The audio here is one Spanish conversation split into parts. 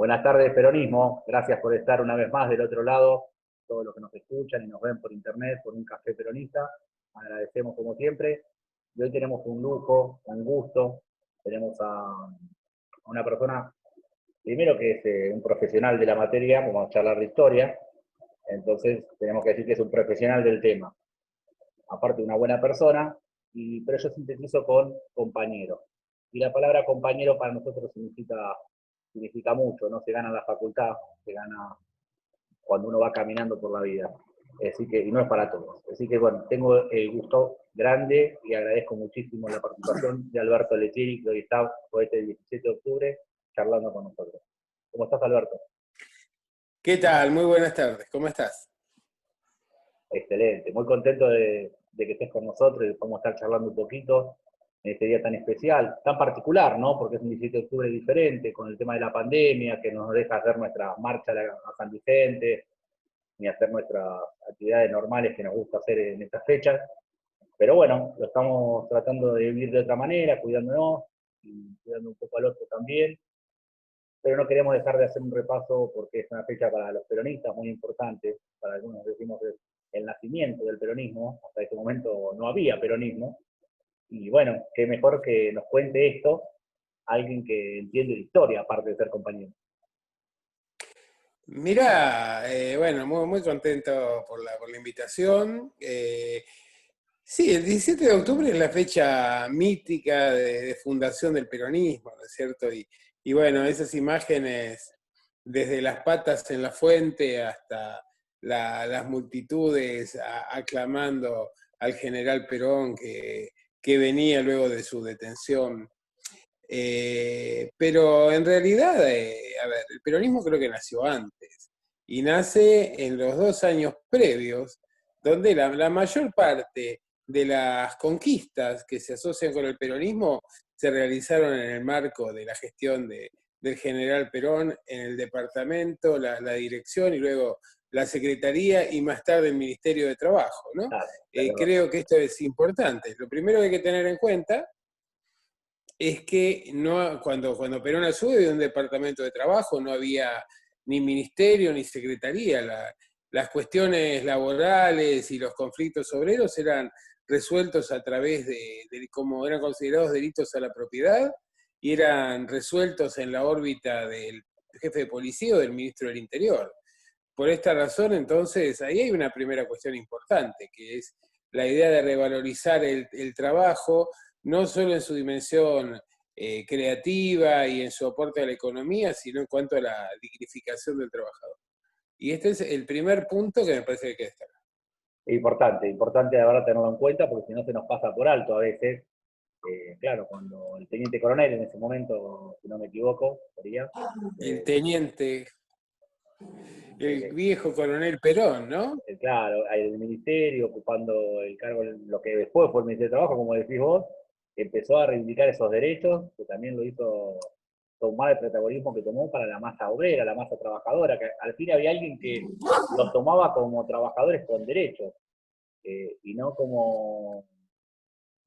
Buenas tardes, peronismo. Gracias por estar una vez más del otro lado, todos los que nos escuchan y nos ven por internet, por un café peronista. Agradecemos como siempre. Y hoy tenemos un lujo, un gusto. Tenemos a una persona, primero que es un profesional de la materia, vamos a charlar de historia. Entonces tenemos que decir que es un profesional del tema. Aparte una buena persona, pero yo sintetizo con compañero. Y la palabra compañero para nosotros significa mucho, no se gana en la facultad, se gana cuando uno va caminando por la vida. Así que, y no es para todos. Así que bueno, tengo el gusto grande y agradezco muchísimo la participación de Alberto Lecheri, que hoy está por este 17 de octubre charlando con nosotros. ¿Cómo estás, Alberto? ¿Qué tal? Muy buenas tardes. ¿Cómo estás? Excelente, muy contento de que estés con nosotros y de podamos estar charlando un poquito en este día tan especial, tan particular, ¿no? Porque es un 17 de octubre diferente, con el tema de la pandemia, que nos deja hacer nuestra marcha a San Vicente, ni hacer nuestras actividades normales que nos gusta hacer en estas fechas. Pero bueno, lo estamos tratando de vivir de otra manera, cuidándonos y cuidando un poco al otro también. Pero no queremos dejar de hacer un repaso porque es una fecha para los peronistas muy importante. Para algunos decimos el nacimiento del peronismo. Hasta ese momento no había peronismo. Y bueno, qué mejor que nos cuente esto alguien que entiende de historia, aparte de ser compañero. Mirá, bueno, muy contento por la invitación. Sí, el 17 de octubre es la fecha mítica de fundación del peronismo, ¿no es cierto? Y bueno, esas imágenes, desde las patas en la fuente hasta las multitudes aclamando al general Perón que venía luego de su detención. Pero en realidad, a ver, el peronismo creo que nació antes, y nace en los 2 años previos, donde la mayor parte de las conquistas que se asocian con el peronismo se realizaron en el marco de la gestión del general Perón en el departamento, la dirección y luego la secretaría y más tarde el Ministerio de Trabajo, ¿no? Claro, Creo que esto es importante. Lo primero que hay que tener en cuenta es que cuando Perón asume había un departamento de trabajo, no había ni ministerio ni secretaría. Las cuestiones laborales y los conflictos obreros eran resueltos a través de cómo eran considerados delitos a la propiedad y eran resueltos en la órbita del jefe de policía o del ministro del Interior. Por esta razón, entonces, ahí hay una primera cuestión importante, que es la idea de revalorizar el trabajo, no solo en su dimensión creativa y en su aporte a la economía, sino en cuanto a la dignificación del trabajador. Y este es el primer punto que me parece que hay que destacar. importante de verdad tenerlo en cuenta porque si no se nos pasa por alto a veces. Claro, cuando el teniente coronel en ese momento, si no me equivoco, sería, El eh, teniente, el eh, viejo coronel Perón, ¿no? claro, hay el ministerio ocupando el cargo, lo que después fue el Ministerio de Trabajo, como decís vos, empezó a reivindicar esos derechos, que también lo hizo tomar el protagonismo que tomó para la masa obrera, la masa trabajadora, que al fin había alguien que los tomaba como trabajadores con derechos, y no como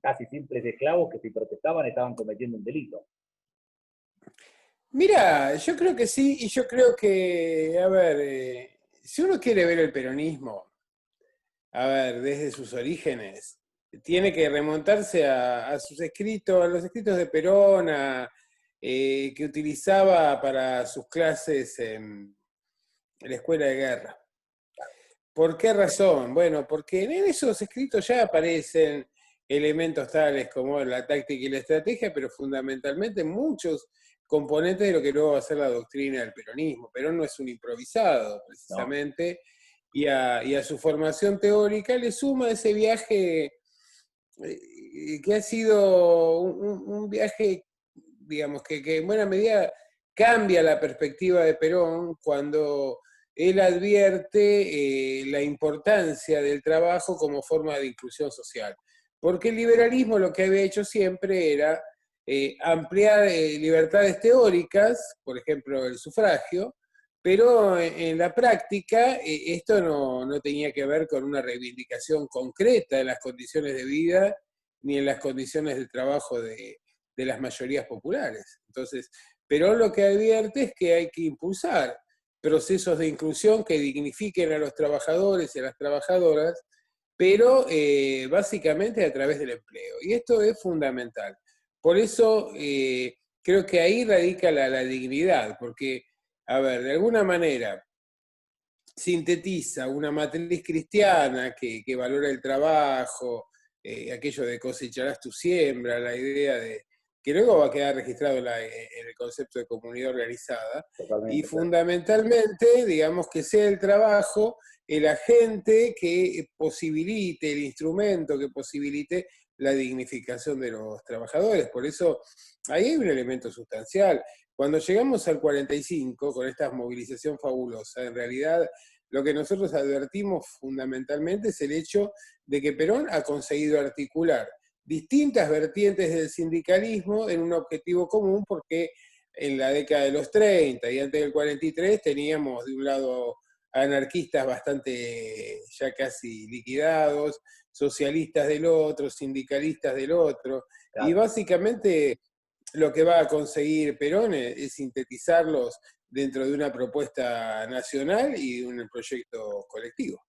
casi simples esclavos que si protestaban estaban cometiendo un delito. Mira, yo creo que sí, y yo creo que, a ver, si uno quiere ver el peronismo, a ver, desde sus orígenes, tiene que remontarse a sus escritos, a los escritos de Perón, que utilizaba para sus clases en la escuela de guerra. ¿Por qué razón? Bueno, porque en esos escritos ya aparecen elementos tales como la táctica y la estrategia, pero fundamentalmente muchos componentes de lo que luego va a ser la doctrina del peronismo. Perón no es un improvisado, ¿No? precisamente, y a su formación teórica le suma ese viaje que ha sido un viaje, digamos, que en buena medida cambia la perspectiva de Perón cuando él advierte la importancia del trabajo como forma de inclusión social. Porque el liberalismo lo que había hecho siempre era ampliar libertades teóricas, por ejemplo el sufragio, pero en la práctica esto no tenía que ver con una reivindicación concreta de las condiciones de vida ni en las condiciones de trabajo de las mayorías populares. Entonces, Perón lo que advierte es que hay que impulsar procesos de inclusión que dignifiquen a los trabajadores y a las trabajadoras, pero básicamente a través del empleo. Y esto es fundamental. Por eso creo que ahí radica la dignidad, porque, a ver, de alguna manera sintetiza una matriz cristiana que valora el trabajo, aquello de cosecharás tu siembra, la idea de que luego va a quedar registrado en el concepto de comunidad organizada, y Totalmente, claro. fundamentalmente, digamos, que sea el trabajo el agente que posibilite, el instrumento que posibilite la dignificación de los trabajadores. Por eso ahí hay un elemento sustancial. Cuando llegamos al 45, con esta movilización fabulosa, en realidad lo que nosotros advertimos fundamentalmente es el hecho de que Perón ha conseguido articular distintas vertientes del sindicalismo en un objetivo común, porque en la década de los 30 y antes del 43 teníamos de un lado anarquistas bastante ya casi liquidados, socialistas del otro, sindicalistas del otro, y Claro. básicamente lo que va a conseguir Perón es sintetizarlos dentro de una propuesta nacional y de un proyecto colectivo.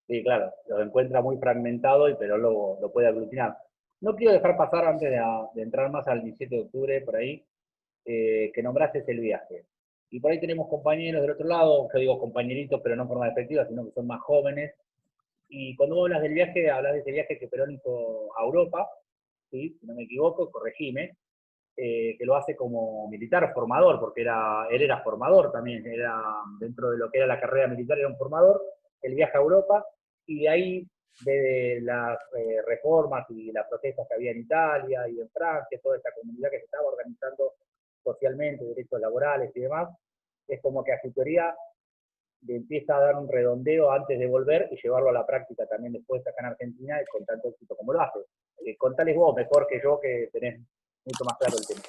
Sí, claro, lo encuentra muy fragmentado y pero lo puede aglutinar. No quiero dejar pasar antes de entrar más al 17 de octubre, por ahí, que nombraste el viaje. Y por ahí tenemos compañeros del otro lado, que digo compañeritos, pero no en forma despectiva, sino que son más jóvenes. Y cuando vos hablas del viaje, hablas de ese viaje que Perón hizo a Europa, ¿sí? Si no me equivoco, corregime, que lo hace como militar formador, porque él era formador también, era dentro de lo que era la carrera militar, era un formador. Él viaja a Europa y de ahí, de las reformas y las protestas que había en Italia y en Francia, toda esta comunidad que se estaba organizando socialmente, derechos laborales y demás, es como que a su teoría le empieza a dar un redondeo antes de volver y llevarlo a la práctica también después acá en Argentina y con tanto éxito como lo hace. Contales vos mejor que yo, que tenés mucho más claro el tema.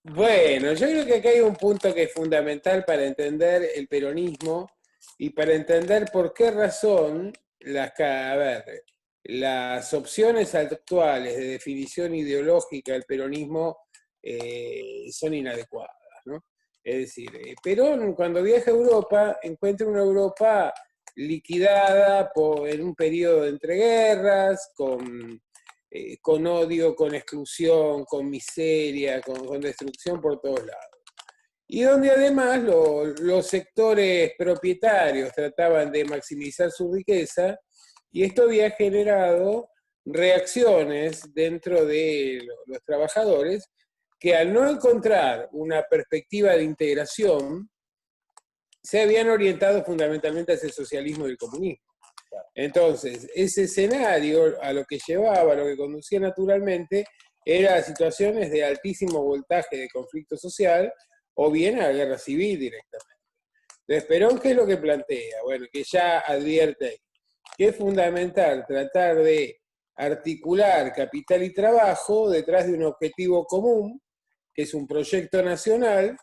Bueno, yo creo que acá hay un punto que es fundamental para entender el peronismo y para entender por qué razón a ver, las opciones actuales de definición ideológica del peronismo son inadecuadas, ¿no? Es decir, Perón cuando viaja a Europa encuentra una Europa liquidada en un periodo de entreguerras, con odio, con exclusión, con miseria, con destrucción por todos lados. Y donde además los sectores propietarios trataban de maximizar su riqueza, y esto había generado reacciones dentro de los trabajadores que al no encontrar una perspectiva de integración, se habían orientado fundamentalmente hacia el socialismo y el comunismo. Entonces, ese escenario a lo que llevaba, a lo que conducía naturalmente, era a situaciones de altísimo voltaje de conflicto social o bien a la guerra civil directamente. Entonces, Perón, ¿qué es lo que plantea? Bueno, que ya advierte ahí, que es fundamental tratar de articular capital y trabajo detrás de un objetivo común, que es un proyecto nacional,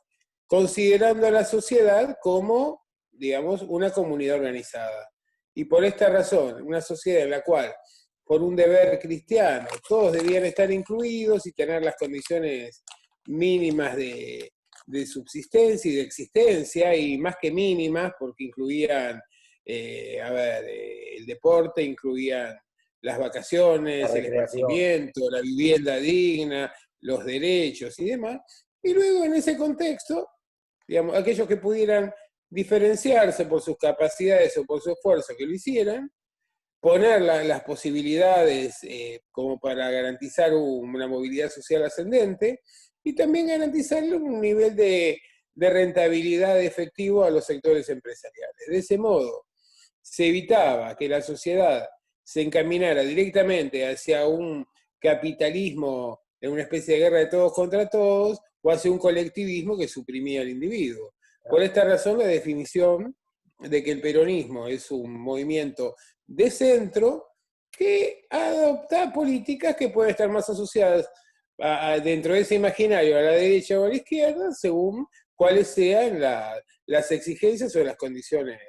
considerando a la sociedad como, digamos, una comunidad organizada. Y por esta razón, una sociedad en la cual, por un deber cristiano, todos debían estar incluidos y tener las condiciones mínimas de subsistencia y de existencia, y más que mínimas, porque incluían, el deporte, incluían las La vacaciones, el recreación. esparcimiento, la vivienda digna, los derechos y demás. Y luego en ese contexto, digamos, aquellos que pudieran diferenciarse por sus capacidades o por su esfuerzo, que lo hicieran, poner las posibilidades como para garantizar una movilidad social ascendente y también garantizarle un nivel de rentabilidad efectivo a los sectores empresariales. De ese modo, se evitaba que la sociedad se encaminara directamente hacia un capitalismo en una especie de guerra de todos contra todos o hacia un colectivismo que suprimía al individuo. Por esta razón, la definición de que el peronismo es un movimiento de centro que adopta políticas que pueden estar más asociadas dentro de ese imaginario a la derecha o a la izquierda, según cuáles sean las exigencias o las condiciones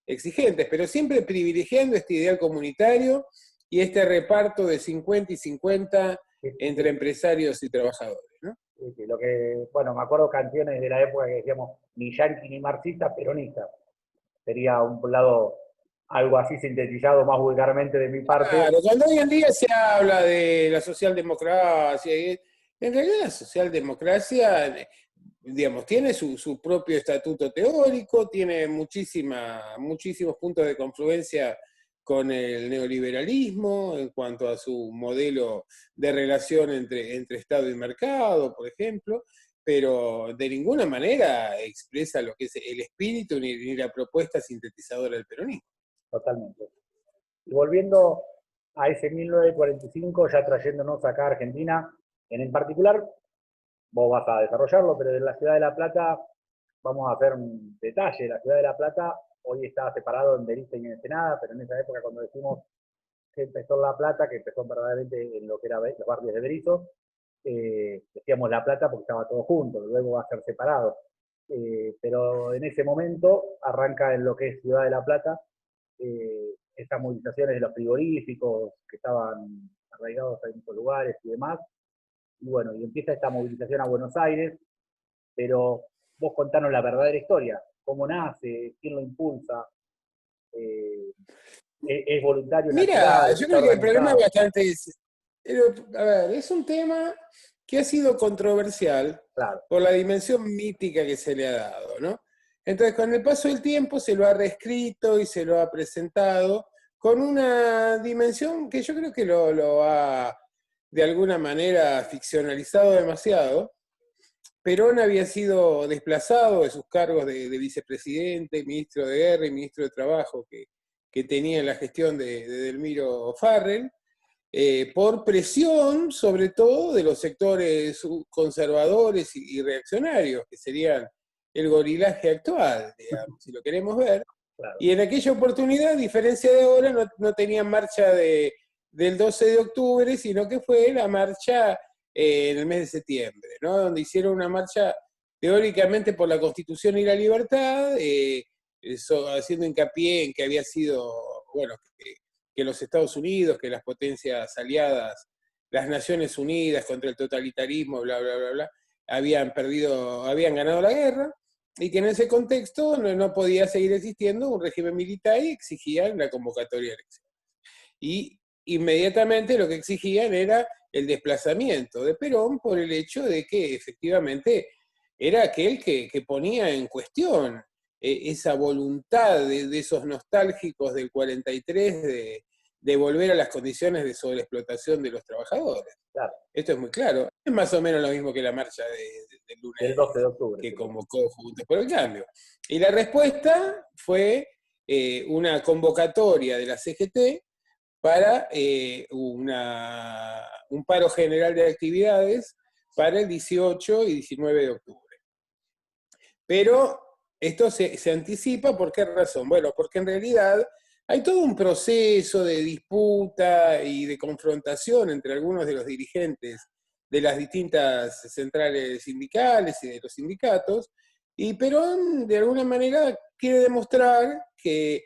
exigentes, pero siempre privilegiando este ideal comunitario y este reparto de 50 y 50 entre empresarios y trabajadores, ¿no? Lo que, bueno, me acuerdo canciones de la época que decíamos ni yanqui ni marxista, peronista. Sería un lado algo así sintetizado más vulgarmente de mi parte. Claro, cuando hoy en día se habla de la socialdemocracia, en realidad la socialdemocracia, digamos, tiene su propio estatuto teórico, tiene muchísimos puntos de confluencia con el neoliberalismo en cuanto a su modelo de relación entre Estado y mercado, por ejemplo, pero de ninguna manera expresa lo que es el espíritu ni la propuesta sintetizadora del peronismo. Totalmente. Y volviendo a ese 1945, ya trayéndonos acá a Argentina, en particular, vos vas a desarrollarlo, pero de la ciudad de La Plata, vamos a hacer un detalle. La ciudad de La Plata hoy está separado en Berizo y en Ensenada, pero en esa época cuando decimos que empezó en La Plata, que empezó verdaderamente en lo que eran los barrios de Berizo, decíamos La Plata porque estaba todo junto, luego va a ser separado. Pero en ese momento arranca en lo que es Ciudad de La Plata, estas movilizaciones de los frigoríficos que estaban arraigados en muchos lugares y demás, y bueno, y empieza esta movilización a Buenos Aires, pero vos contanos la verdadera historia, cómo nace, quién lo impulsa, eh, es voluntario, Mira, natural, yo está creo que el problema es organizado, bastante... a ver, es un tema que ha sido controversial claro, por la dimensión mítica que se le ha dado, ¿no? Entonces, con el paso del tiempo se lo ha reescrito y se lo ha presentado con una dimensión que yo creo que lo ha, de alguna manera, ficcionalizado demasiado. Perón había sido desplazado de sus cargos de vicepresidente, ministro de Guerra y ministro de Trabajo que tenía en la gestión de Delmiro Farrell, por presión, sobre todo, de los sectores conservadores y reaccionarios, que serían el gorilaje actual, digamos, si lo queremos ver. claro. Y en aquella oportunidad, a diferencia de ahora, no tenían marcha del 12 de octubre, sino que fue la marcha en el mes de septiembre, ¿no? Donde hicieron una marcha teóricamente por la Constitución y la libertad, haciendo hincapié en que había sido, bueno, que los Estados Unidos, que las potencias aliadas, las Naciones Unidas contra el totalitarismo, bla, bla, bla, bla, habían ganado la guerra, y que en ese contexto no podía seguir existiendo un régimen militar y exigían la convocatoria de elecciones. Y inmediatamente lo que exigían era el desplazamiento de Perón por el hecho de que efectivamente era aquel que ponía en cuestión esa voluntad de esos nostálgicos del 43 de volver a las condiciones de sobreexplotación de los trabajadores. Claro, Esto es muy claro. Es más o menos lo mismo que la marcha del del lunes 12 de octubre. que Sería. convocó Juntos por el Cambio. Y la respuesta fue una convocatoria de la CGT para un paro general de actividades para el 18 y 19 de octubre. Pero esto se anticipa, ¿por qué razón? Bueno, porque en realidad hay todo un proceso de disputa y de confrontación entre algunos de los dirigentes de las distintas centrales sindicales y de los sindicatos, y Perón de alguna manera quiere demostrar que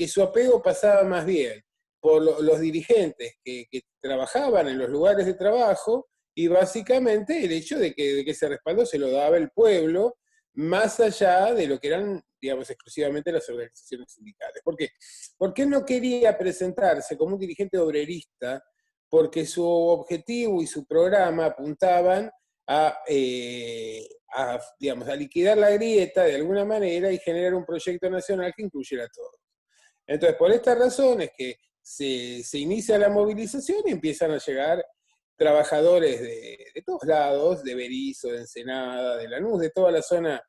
su apego pasaba más bien por los dirigentes que trabajaban en los lugares de trabajo y básicamente el hecho de que ese respaldo se lo daba el pueblo más allá de lo que eran, digamos, exclusivamente las organizaciones sindicales. ¿Por qué? Porque él no quería presentarse como un dirigente obrerista, porque su objetivo y su programa apuntaban digamos, a liquidar la grieta de alguna manera y generar un proyecto nacional que incluyera a todos. Entonces, por estas razones que se inicia la movilización y empiezan a llegar trabajadores de todos lados, de Berisso, de Ensenada, de Lanús, de toda la zona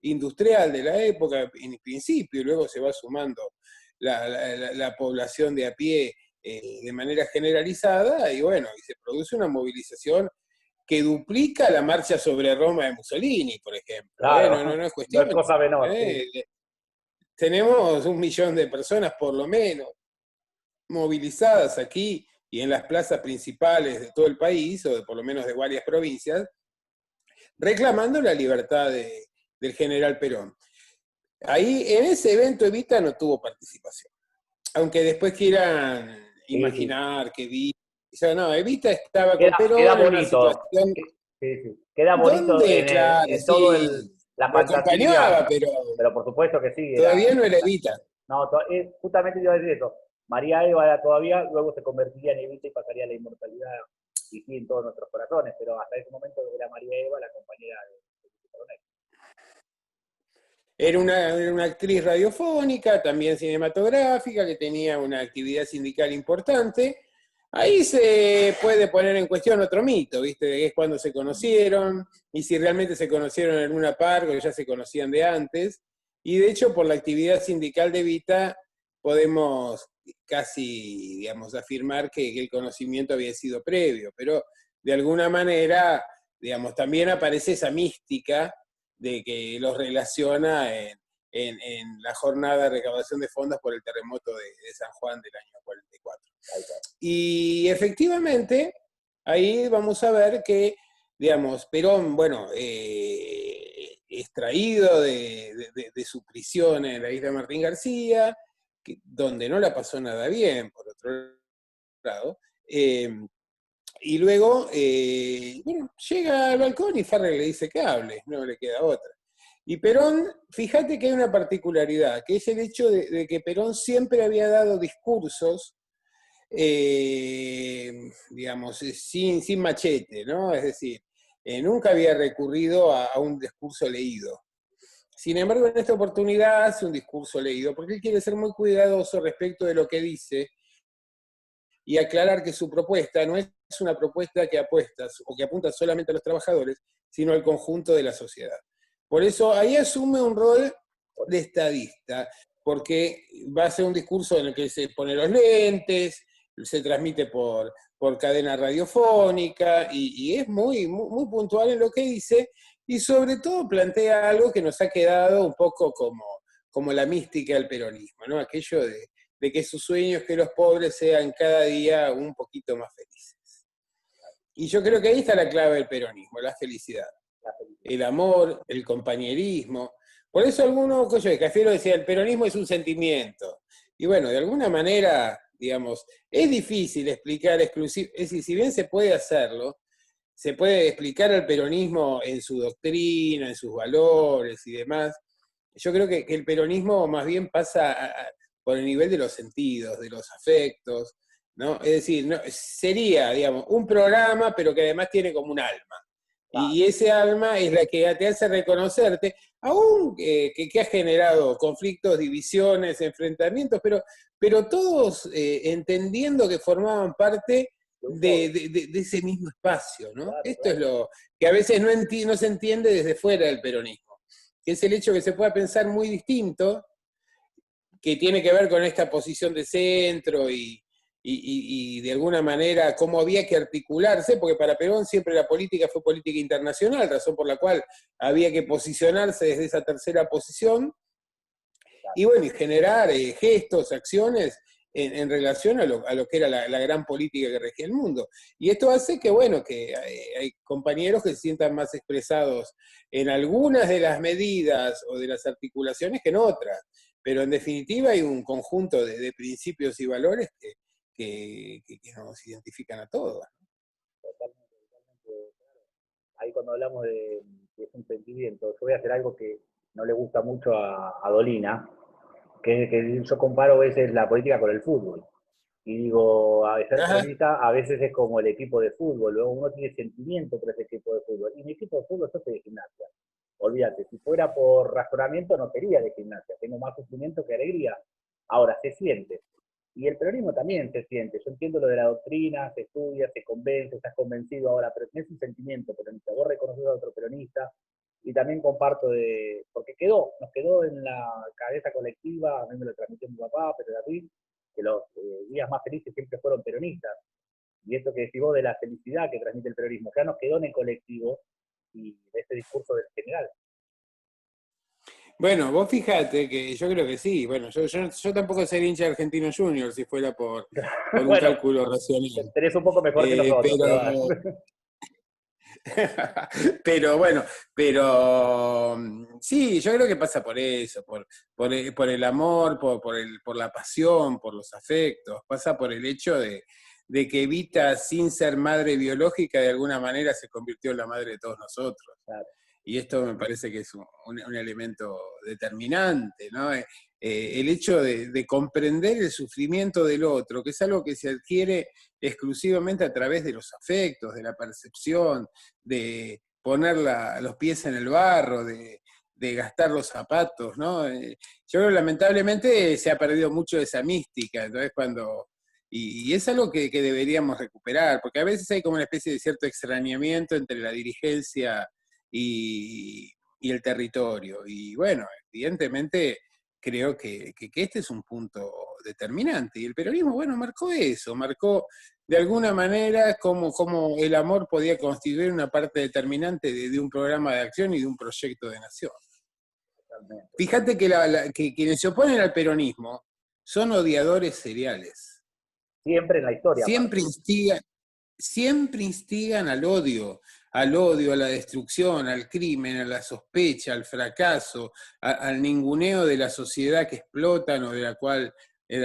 industrial de la época, en principio, y luego se va sumando la población de a pie de manera generalizada, y bueno, y se produce una movilización que duplica la marcha sobre Roma de Mussolini, por ejemplo. Claro, No es no cuestión. es cosa menor, sí. Tenemos 1 millón de personas, por lo menos, movilizadas aquí y en las plazas principales de todo el país, o por lo menos de varias provincias, reclamando la libertad del general Perón. Ahí, en ese evento, Evita no tuvo participación. Aunque después quieran Sí, sí. imaginar que Evita... No, Evita estaba con Queda Perón en una bonito, situación... Sí, sí. Queda bonito Donde, claro, en todo sí, la lo fantasía, acompañaba, pero pero por supuesto que sí, todavía no era Evita. no, justamente te iba a decir eso. María Eva era todavía, luego se convertiría en Evita y pasaría a la inmortalidad y sí en todos nuestros corazones, pero hasta ese momento era María Eva la compañera de Coronel. Era una actriz radiofónica, también cinematográfica, que tenía una actividad sindical importante. Ahí se puede poner en cuestión otro mito, ¿viste? De que es cuando se conocieron, y si realmente se conocieron en una par, o ya se conocían de antes. Y de hecho, por la actividad sindical de Vita, podemos casi, digamos, afirmar que el conocimiento había sido previo, pero de alguna manera, digamos, también aparece esa mística de que los relaciona en la jornada de recaudación de fondos por el terremoto de San Juan del año 44. Y efectivamente, ahí vamos a ver que, digamos, Perón, bueno, extraído de su prisión en la isla Martín García, donde no la pasó nada bien, por otro lado, y luego, bueno, llega al balcón y Farrell le dice que hable, no le queda otra. Y Perón, fíjate que hay una particularidad, que es el hecho de que Perón siempre había dado discursos, digamos, sin machete, ¿no? Es decir, nunca había recurrido a un discurso leído. Sin embargo, en esta oportunidad hace un discurso leído, porque él quiere ser muy cuidadoso respecto de lo que dice y aclarar que su propuesta no es una propuesta que apuesta o que apunta solamente a los trabajadores, sino al conjunto de la sociedad. Por eso ahí asume un rol de estadista, porque va a ser un discurso en el que se pone los lentes, se transmite por cadena radiofónica y es muy puntual en lo que dice y sobre todo plantea algo que nos ha quedado un poco como la mística del peronismo, ¿no? Aquello de que su sueño es que los pobres sean cada día un poquito más felices. Y yo creo que ahí está la clave del peronismo, la felicidad. El amor, el compañerismo. Por eso algunos, de Cafiero decía, el peronismo es un sentimiento. Y bueno, de alguna manera, digamos, es difícil explicar exclusivo, es decir, si bien se puede hacerlo, se puede explicar al peronismo en su doctrina, en sus valores y demás. Yo creo que el peronismo más bien pasa por el nivel de los sentidos, de los afectos, ¿no? Es decir, no, sería, digamos, un programa, pero que además tiene como un alma. Y ese alma es la que te hace reconocerte, aún que ha generado conflictos, divisiones, enfrentamientos, pero todos entendiendo que formaban parte de ese mismo espacio, ¿no? Claro, Esto es claro. lo que a veces no se entiende desde fuera del peronismo, que es el hecho que se pueda pensar muy distinto, que tiene que ver con esta posición de centro y de alguna manera cómo había que articularse, porque para Perón siempre la política fue política internacional, razón por la cual había que posicionarse desde esa tercera posición, y bueno, y generar gestos, acciones en relación a lo que era la gran política que regía el mundo. Y esto hace que, bueno, que hay compañeros que se sientan más expresados en algunas de las medidas o de las articulaciones que en otras. Pero en definitiva hay un conjunto de principios y valores que nos identifican a todos. Totalmente, totalmente. Ahí cuando hablamos de que es un sentimiento, yo voy a hacer algo que no le gusta mucho a Dolina, que yo comparo a veces la política con el fútbol. Y digo, a ser Ajá. peronista a veces es como el equipo de fútbol, luego uno tiene sentimiento por ese equipo de fútbol. Y mi equipo de fútbol yo soy de gimnasia. Olvídate, si fuera por razonamiento no sería de gimnasia, tengo más sufrimiento que alegría. Ahora, se siente. Y el peronismo también se siente. Yo entiendo lo de la doctrina, se estudia, se convence, estás convencido ahora, pero tenés un sentimiento peronista. Vos reconoces a otro peronista y también comparto porque nos quedó en la cabeza colectiva, a mí me lo transmitió mi papá, pero David, que los días más felices siempre fueron peronistas. Y esto que decís vos de la felicidad que transmite el peronismo, ya nos quedó en el colectivo y de ese discurso del general. Bueno, vos fíjate que yo creo que sí. Bueno, yo tampoco sería hincha de Argentino Junior si fuera por un Bueno, cálculo racional. tenés un poco mejor que nosotros, pero Pero, pero bueno, pero sí, yo creo que pasa por eso, por el amor, por la pasión, por los afectos, pasa por el hecho de que Evita, sin ser madre biológica, de alguna manera se convirtió en la madre de todos nosotros. Claro. Y esto me parece que es un elemento determinante, ¿no? El hecho de comprender el sufrimiento del otro, que es algo que se adquiere exclusivamente a través de los afectos, de la percepción, de poner los pies en el barro, de gastar los zapatos, ¿no? Yo creo que lamentablemente se ha perdido mucho de esa mística, entonces y es algo que deberíamos recuperar, porque a veces hay como una especie de cierto extrañamiento entre la dirigencia y el territorio. Y bueno, evidentemente creo que este es un punto determinante. Y el peronismo, bueno, marcó eso, marcó de alguna manera cómo el amor podía constituir una parte determinante de un programa de acción y de un proyecto de nación. Totalmente. Fíjate que quienes se oponen al peronismo son odiadores seriales. Siempre en la historia. Siempre instigan al odio, a la destrucción, al crimen, a la sospecha, al fracaso, al ninguneo de la sociedad que explotan o de la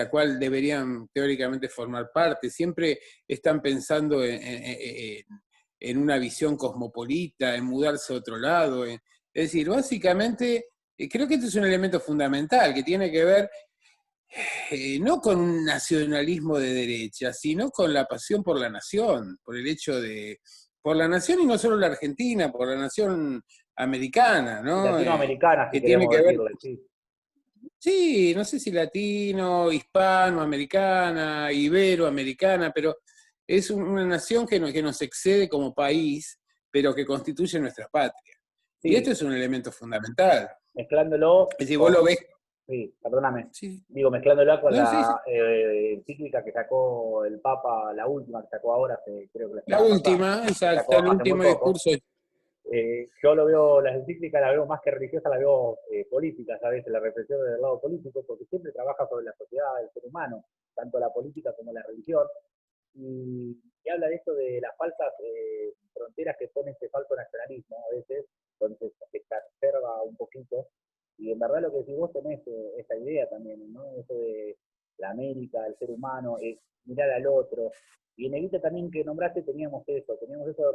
cual deberían teóricamente formar parte. Siempre están pensando en una visión cosmopolita, en mudarse a otro lado. Es decir, básicamente, creo que este es un elemento fundamental que tiene que ver no con un nacionalismo de derecha, sino con la pasión por la nación, por el hecho por la nación y no solo la Argentina, por la nación americana, ¿no? Latinoamericana, si Que tiene queremos que ver, decirle, sí. sí, no sé si latino, hispanoamericana, iberoamericana, pero es una nación que nos excede como país, pero que constituye nuestra patria. Sí. Y esto es un elemento fundamental. Mezclándolo. Es decir, vos lo ves. Sí, perdóname. Sí. Digo, mezclándola con No, sí, sí. la encíclica que sacó el Papa, la última que sacó ahora, creo que la La semana pasada, última, exacto, sacó el hace muy último poco. discurso. Yo lo veo, las encíclicas la veo más que religiosa, la veo política, ¿sabes? La reflexión del lado político, porque siempre trabaja sobre la sociedad, el ser humano, tanto la política como la religión, y habla de esto de las falsas fronteras que pone este falso nacionalismo a veces, entonces se exacerba un poquito, y en verdad lo que decís vos tenés esa idea también, ¿no? Eso de la América, el ser humano, mirar al otro. Y en Evita también que nombraste teníamos eso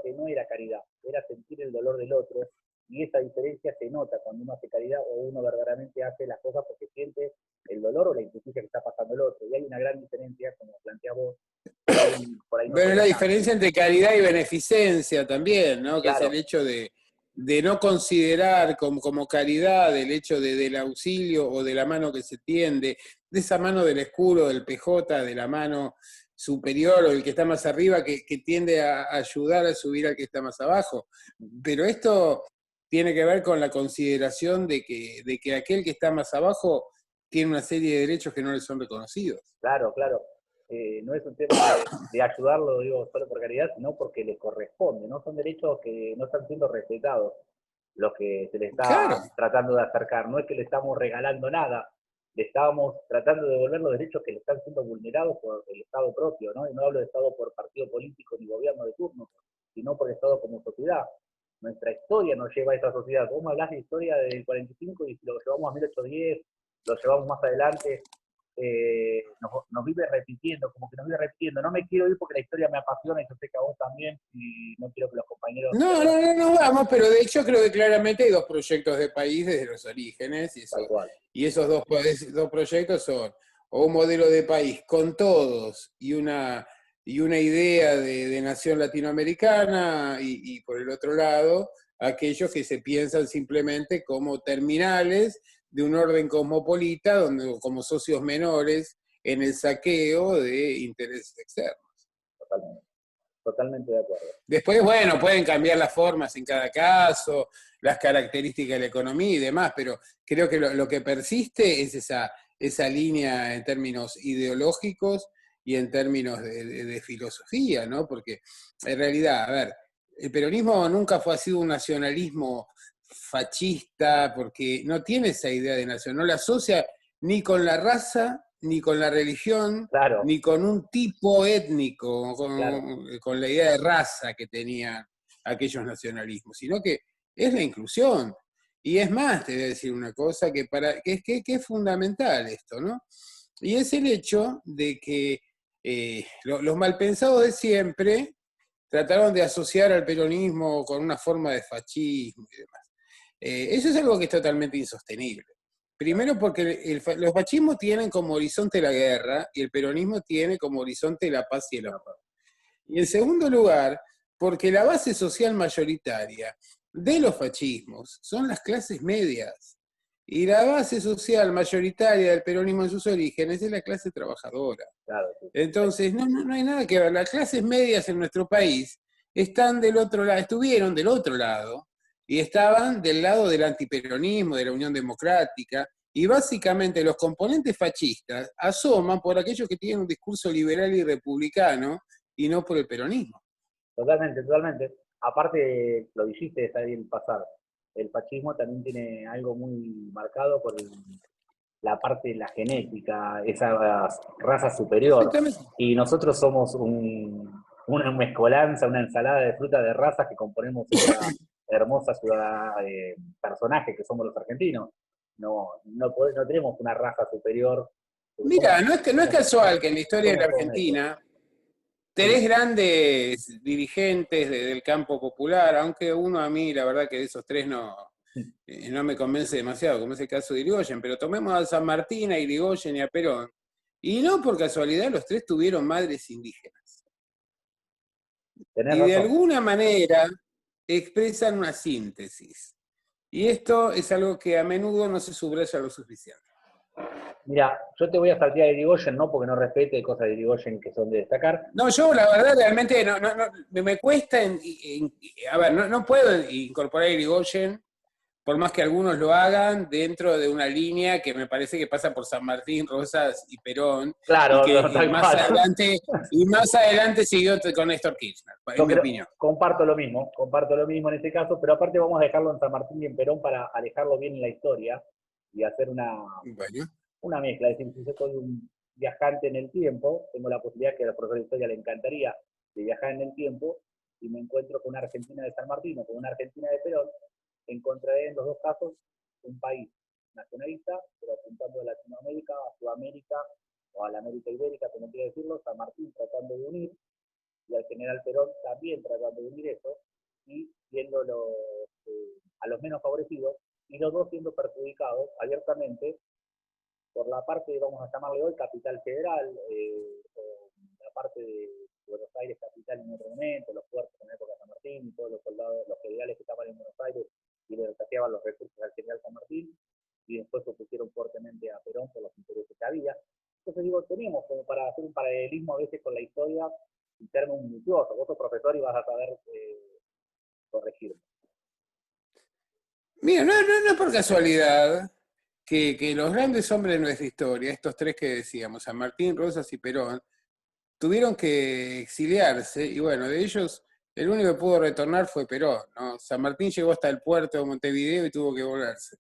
que no era caridad, era sentir el dolor del otro, y esa diferencia se nota cuando uno hace caridad o uno verdaderamente hace las cosas porque siente el dolor o la injusticia que está pasando el otro. Y hay una gran diferencia, como planteás vos, por ahí no Bueno, la tolerancia. diferencia entre caridad y beneficencia también, ¿no? Que Claro. es el hecho de no considerar como caridad el hecho del auxilio o de la mano que se tiende, de esa mano del escudo, del PJ, de la mano superior o el que está más arriba, que tiende a ayudar a subir al que está más abajo. Pero esto tiene que ver con la consideración de que aquel que está más abajo tiene una serie de derechos que no le son reconocidos. Claro, claro. No es un tema de ayudarlo, digo, solo por caridad, sino porque le corresponde, ¿no? Son derechos que no están siendo respetados, los que se le está Claro. tratando de acercar. No es que le estamos regalando nada, le estábamos tratando de devolver los derechos que le están siendo vulnerados por el Estado propio, ¿no? Y no hablo de Estado por partido político ni gobierno de turno, sino por Estado como sociedad. Nuestra historia nos lleva a esa sociedad. Vos me hablás de historia del 45 y si lo llevamos a 1810, lo llevamos más adelante, nos vive repitiendo, como que nos vive repitiendo. No me quiero ir porque la historia me apasiona y yo sé que a vos también, y no quiero que los compañeros... No vamos, pero de hecho creo que claramente hay dos proyectos de país desde los orígenes, y esos dos proyectos son o un modelo de país con todos y una idea de nación latinoamericana, y por el otro lado, aquellos que se piensan simplemente como terminales de un orden cosmopolita, donde como socios menores en el saqueo de intereses externos. Totalmente de acuerdo. Después, bueno, pueden cambiar las formas en cada caso, las características de la economía y demás, pero creo que lo que persiste es esa línea en términos ideológicos y en términos de filosofía, ¿no? Porque en realidad, a ver, el peronismo nunca ha sido un nacionalismo fascista, porque no tiene esa idea de nación, no la asocia ni con la raza, ni con la religión, claro, ni con un tipo étnico, claro, con la idea de raza que tenían aquellos nacionalismos, sino que es la inclusión. Y es más, te voy a decir una cosa que es fundamental esto, ¿no? Y es el hecho de que los malpensados de siempre trataron de asociar al peronismo con una forma de fascismo y demás. Eso es algo que es totalmente insostenible. Primero porque los fascismos tienen como horizonte la guerra y el peronismo tiene como horizonte la paz y el amor. Y en segundo lugar, porque la base social mayoritaria de los fascismos son las clases medias. Y la base social mayoritaria del peronismo en sus orígenes es la clase trabajadora. Claro, sí. Entonces, no hay nada que ver. Las clases medias en nuestro país están del otro lado, estuvieron del otro lado, y estaban del lado del antiperonismo, de la Unión Democrática, y básicamente los componentes fascistas asoman por aquellos que tienen un discurso liberal y republicano, y no por el peronismo. Totalmente, totalmente. Aparte, lo dijiste, está ahí el pasar. El fascismo también tiene algo muy marcado por la parte de la genética, esa raza superior. Y nosotros somos una mezcolanza, una ensalada de frutas de razas que componemos esa hermosa ciudad, personaje que somos los argentinos. No tenemos una raza superior. Mira, no es casual que en la historia de la Argentina tenés grandes dirigentes del campo popular, aunque uno a mí, la verdad que de esos tres no me convence demasiado, como es el caso de Irigoyen, pero tomemos a San Martín, a Irigoyen y a Perón, y no por casualidad los tres tuvieron madres indígenas. Y de alguna manera expresan una síntesis. Y esto es algo que a menudo no se subraya lo suficiente. Mira, yo te voy a saltear a Irigoyen, no porque no respete cosas de Irigoyen que son de destacar. No, yo la verdad realmente me cuesta, a ver, no puedo incorporar a Irigoyen, por más que algunos lo hagan, dentro de una línea que me parece que pasa por San Martín, Rosas y Perón, claro, y más adelante siguió con Néstor Kirchner, en mi opinión. Comparto lo mismo en este caso, pero aparte vamos a dejarlo en San Martín y en Perón para alejarlo bien en la historia y hacer una mezcla. Es decir, si yo soy un viajante en el tiempo, tengo la posibilidad, que a los profesores de historia le encantaría, de viajar en el tiempo, y me encuentro con una Argentina de San Martín o con una Argentina de Perón, encontraré en los dos casos un país nacionalista, pero apuntando a Latinoamérica, a Sudamérica o a la América Ibérica, como quiero decirlo, San Martín tratando de unir, y al general Perón también tratando de unir eso, y viendo a los menos favorecidos, y los dos siendo perjudicados abiertamente por la parte, vamos a llamarle hoy, capital federal, o la parte de Buenos Aires capital en otro momento, los puertos en la época de San Martín, y todos los soldados, los federales que estaban en Buenos Aires y le saqueaban los recursos al general San Martín, y después se opusieron fuertemente a Perón por los intereses que había. Entonces digo, tenemos como para hacer un paralelismo a veces con la historia, en términos minuciosos. Vos sos profesor y vas a saber corregirme. Mira, no es por casualidad que los grandes hombres de nuestra historia, estos tres que decíamos, San Martín, Rosas y Perón, tuvieron que exiliarse, y bueno, de ellos el único que pudo retornar fue Perón, ¿no? San Martín llegó hasta el puerto de Montevideo y tuvo que volverse.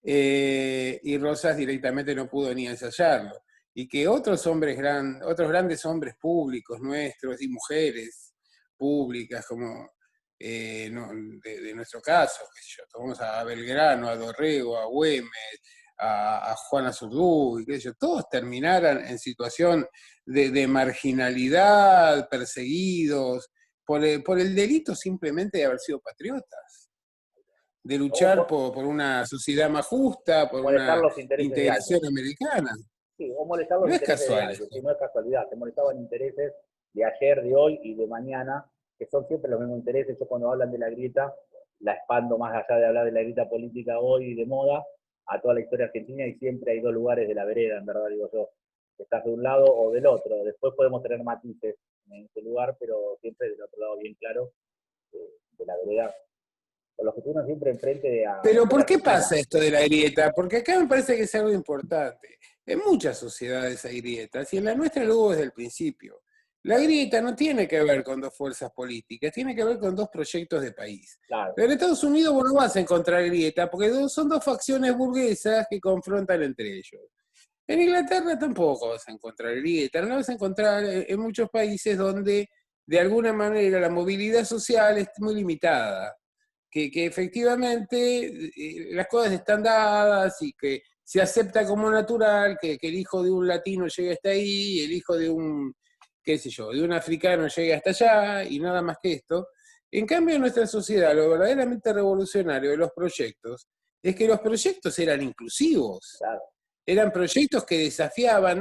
Y Rosas directamente no pudo ni ensayarlo. Y que otros grandes hombres públicos nuestros y mujeres públicas, como de nuestro caso, qué sé yo, tomamos a Belgrano, a Dorrego, a Güemes, a Juana Zurduy, qué sé yo, todos terminaran en situación de marginalidad, perseguidos, por el delito simplemente de haber sido patriotas, de luchar por una sociedad más justa, por una integración americana. Sí, o molestar los intereses de alguien, no es casualidad, te molestaban intereses de ayer, de hoy y de mañana, que son siempre los mismos intereses. Yo cuando hablan de la grieta, la expando más allá de hablar de la grieta política hoy y de moda, a toda la historia argentina, y siempre hay dos lugares de la vereda, en verdad, digo yo. Estás de un lado o del otro. Después podemos tener matices en ese lugar, pero siempre del otro lado bien claro, de la vereda. Con los que estuvieron siempre enfrente de... Pero ¿por qué pasa esto de la grieta? Porque acá me parece que es algo importante. En muchas sociedades hay grietas, y en la nuestra lo hubo desde el principio. La grieta no tiene que ver con dos fuerzas políticas, tiene que ver con dos proyectos de país. Claro. Pero en Estados Unidos vos no vas a encontrar grieta, porque son dos facciones burguesas que confrontan entre ellos. En Inglaterra tampoco vas a encontrar grieta, no la vas a encontrar en muchos países donde de alguna manera la movilidad social es muy limitada, que efectivamente las cosas están dadas y que se acepta como natural que el hijo de un latino llegue hasta ahí, y el hijo de un qué sé yo, de un africano llegue hasta allá y nada más que esto. En cambio, en nuestra sociedad, lo verdaderamente revolucionario de los proyectos es que los proyectos eran inclusivos. Claro. Eran proyectos que desafiaban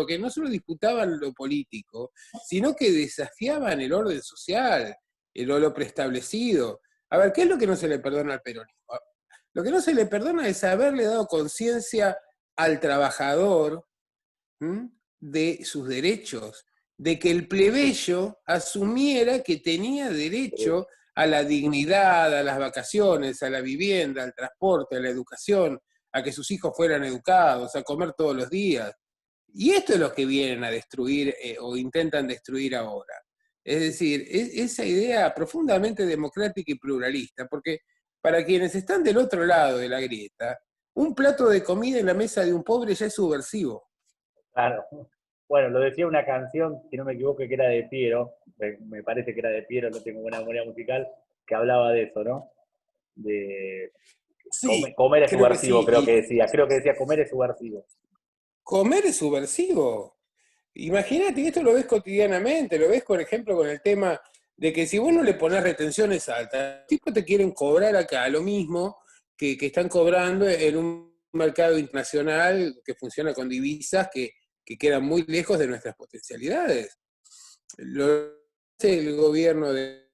que no solo disputaban lo político, sino que desafiaban el orden social, lo preestablecido. A ver, ¿qué es lo que no se le perdona al peronismo? Lo que no se le perdona es haberle dado conciencia al trabajador, ¿m?, de sus derechos, de que el plebeyo asumiera que tenía derecho a la dignidad, a las vacaciones, a la vivienda, al transporte, a la educación, a que sus hijos fueran educados, a comer todos los días. Y esto es lo que vienen a destruir o intentan destruir ahora. Es decir, esa idea profundamente democrática y pluralista, porque para quienes están del otro lado de la grieta, un plato de comida en la mesa de un pobre ya es subversivo. Claro. Bueno, lo decía una canción, si no me equivoco, que era de Piero, me parece que era de Piero, no tengo buena memoria musical, que hablaba de eso, ¿no? De Sí, comer es creo que subversivo, sí. Y creo que decía comer es subversivo. comer es subversivo. Imagínate, esto lo ves cotidianamente, lo ves, por ejemplo, con el tema de que si vos no le pones retenciones altas, los tipos te quieren cobrar acá lo mismo que están cobrando en un mercado internacional que funciona con divisas que quedan muy lejos de nuestras potencialidades. Lo hace el gobierno de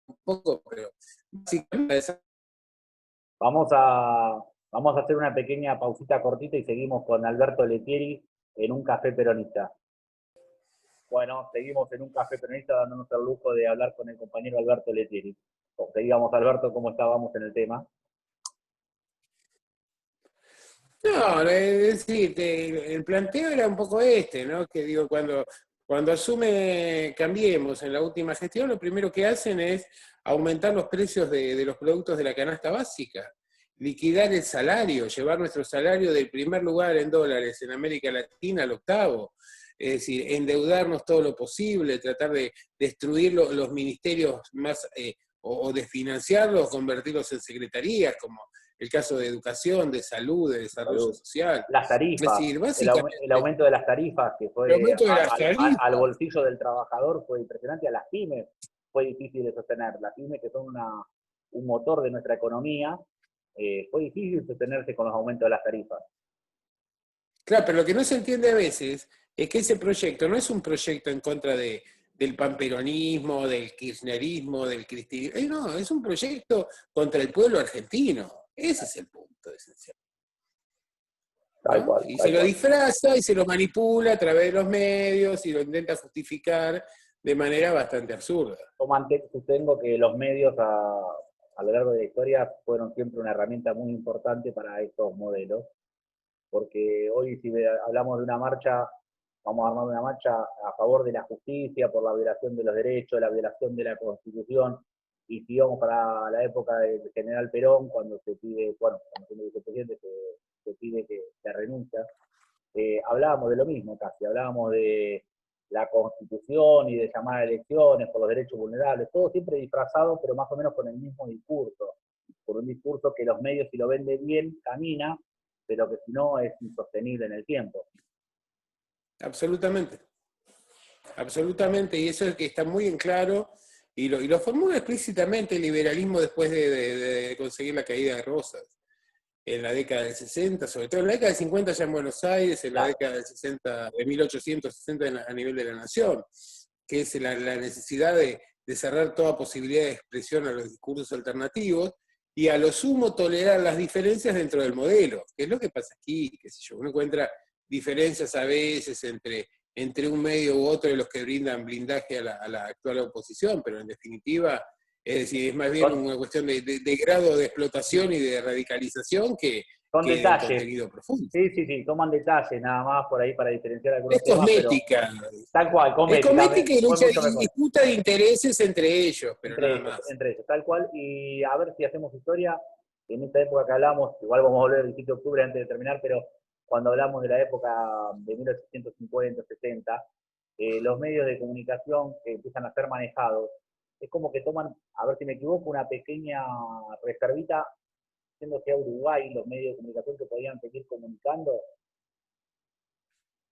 un poco, pero básicamente Vamos a, vamos a hacer una pequeña pausita cortita y seguimos con Alberto Letieri en un café peronista. Bueno, seguimos en un café peronista dándonos el lujo de hablar con el compañero Alberto Letieri. Seguíamos, Alberto, cómo estábamos en el tema. no, es decir, el planteo era un poco este, ¿no? Que digo, cuando asume Cambiemos en la última gestión, lo primero que hacen es aumentar los precios de los productos de la canasta básica, liquidar el salario, llevar nuestro salario del primer lugar en dólares en América Latina al octavo. Es decir, endeudarnos todo lo posible, tratar de destruir los ministerios más, o desfinanciarlos, convertirlos en secretarías, como el caso de educación, de salud, de desarrollo Salud. social. Las Es tarifas, decir, el básicamente, aumento de las tarifas que el fue aumento de las al tarifas. bolsillo del trabajador fue impresionante, a las pymes fue difícil de sostener. Las pymes que son un motor de nuestra economía, fue difícil sostenerse con los aumentos de las tarifas. Claro, pero lo que no se entiende a veces es que ese proyecto no es un proyecto en contra del panperonismo, del kirchnerismo, del cristianismo. No, es un proyecto contra el pueblo argentino. Ese es el punto esencial. Tal ¿No? cual, Y se tal lo cual. disfraza y se lo manipula a través de los medios y lo intenta justificar de manera bastante absurda. Sostengo que los medios a lo largo de la historia fueron siempre una herramienta muy importante para estos modelos, porque hoy si hablamos de una marcha, vamos a armar una marcha a favor de la justicia, por la violación de los derechos, la violación de la Constitución, y si vamos para la época del general Perón, cuando se pide, bueno, cuando siendo vicepresidente se pide que se renuncia, hablábamos de lo mismo casi, hablábamos de la Constitución y de llamar a elecciones por los derechos vulnerables, todo siempre disfrazado, pero más o menos con el mismo discurso, por un discurso que los medios si lo venden bien camina, pero que si no es insostenible en el tiempo. Absolutamente. Absolutamente, y eso es que está muy en claro, y lo formula explícitamente el liberalismo después de conseguir la caída de Rosas, en la década del 60, sobre todo en la década del 50 ya en Buenos Aires, en la Claro, década del 60, de 1860 a nivel de la nación, que es la necesidad de cerrar toda posibilidad de expresión a los discursos alternativos, y a lo sumo tolerar las diferencias dentro del modelo, que es lo que pasa aquí, qué sé yo, uno encuentra diferencias a veces entre un medio u otro de los que brindan blindaje a la actual oposición, pero en definitiva, es decir, es más bien son, una cuestión de grado de explotación y de radicalización son que de un detalles. contenido profundo. Sí, sí, sí, toman detalles nada más por ahí para diferenciar algunos Es temas, pero cosmética. tal cual, Es cosmética, cosmética y fue lucha mucho y mejor. disputa de intereses entre ellos, pero nada más. Entre ellos, tal cual. Y a ver si hacemos historia. En esta época que hablamos, igual vamos a volver al 17 de octubre antes de terminar, pero cuando hablamos de la época de 1850, 60, los medios de comunicación que empiezan a ser manejados, es como que toman, a ver si me equivoco, una pequeña reservita, siendo que a Uruguay los medios de comunicación que podían seguir comunicando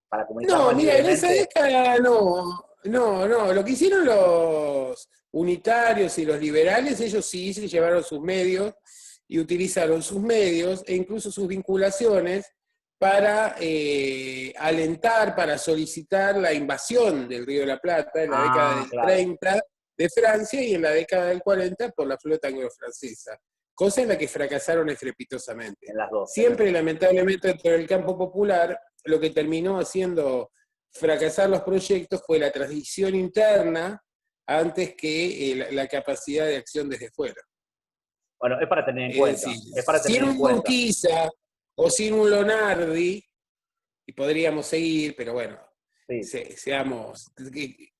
para comunicar No, más mira, en esa libremente. década no. no, lo que hicieron los unitarios y los liberales, ellos sí se llevaron sus medios y utilizaron sus medios e incluso sus vinculaciones para alentar, para solicitar la invasión del Río de la Plata en la década Ah, del claro, 30 de Francia y en la década del 40 por la flota anglo-francesa, cosa en la que fracasaron estrepitosamente. en las dos. Siempre, lamentablemente, dentro del campo popular, lo que terminó haciendo fracasar los proyectos fue la transición interna antes que la capacidad de acción desde fuera. Bueno, es para tener en Es cuenta, decir, es para tener sin en un cuenta. Urquiza o sin un Lonardi, y podríamos seguir, pero bueno, Sí.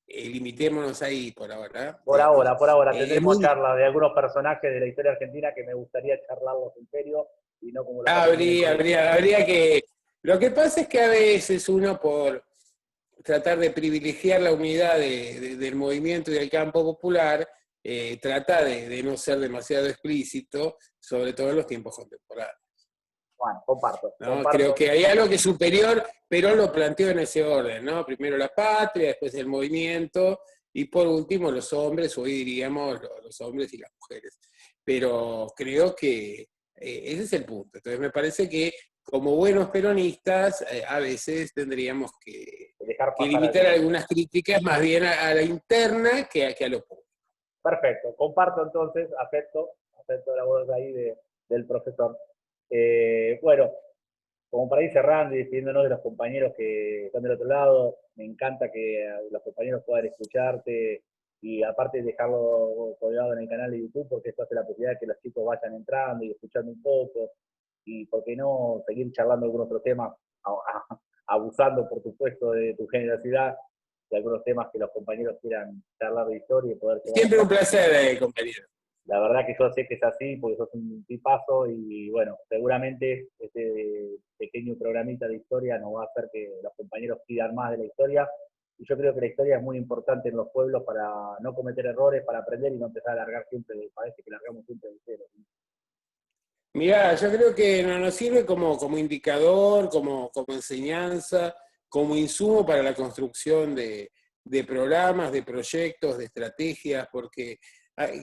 limitémonos ahí por ahora, Por digamos. ahora, Es tendremos muy charlas de algunos personajes de la historia argentina que me gustaría charlarlos en serio y no como los aprendí en el colegio. habría que... Lo que pasa es que a veces uno por tratar de privilegiar la unidad del movimiento y del campo popular, trata de no ser demasiado explícito, sobre todo en los tiempos contemporáneos. Bueno, comparto, ¿No? Creo comparto. que hay algo que es superior, pero lo planteó en ese orden, ¿no? Primero la patria, después el movimiento, y por último los hombres, hoy diríamos los hombres y las mujeres. Pero creo que ese es el punto. Entonces me parece que como buenos peronistas, a veces tendríamos Dejar que pasar limitar algunos. algunas críticas más bien a la interna que a lo público. Perfecto, comparto entonces, acepto la voz ahí del profesor. Bueno, como para ir cerrando y despidiéndonos de los compañeros que están del otro lado, me encanta que los compañeros puedan escucharte y aparte dejarlo colgado en el canal de YouTube porque esto hace la posibilidad de que los chicos vayan entrando y escuchando un poco y por qué no seguir charlando algún otro tema, abusando por supuesto de tu generosidad, de algunos temas que los compañeros quieran charlar de historia y poder llevar a Siempre un cabo. placer, compañero. La verdad que yo sé que es así, porque sos un tipazo y bueno, seguramente este pequeño programita de historia nos va a hacer que los compañeros pidan más de la historia. Y yo creo que la historia es muy importante en los pueblos para no cometer errores, para aprender y no empezar a largar siempre, parece que largamos siempre de cero. Mirá, yo creo que nos sirve como indicador, como enseñanza, como insumo para la construcción de programas, de proyectos, de estrategias, porque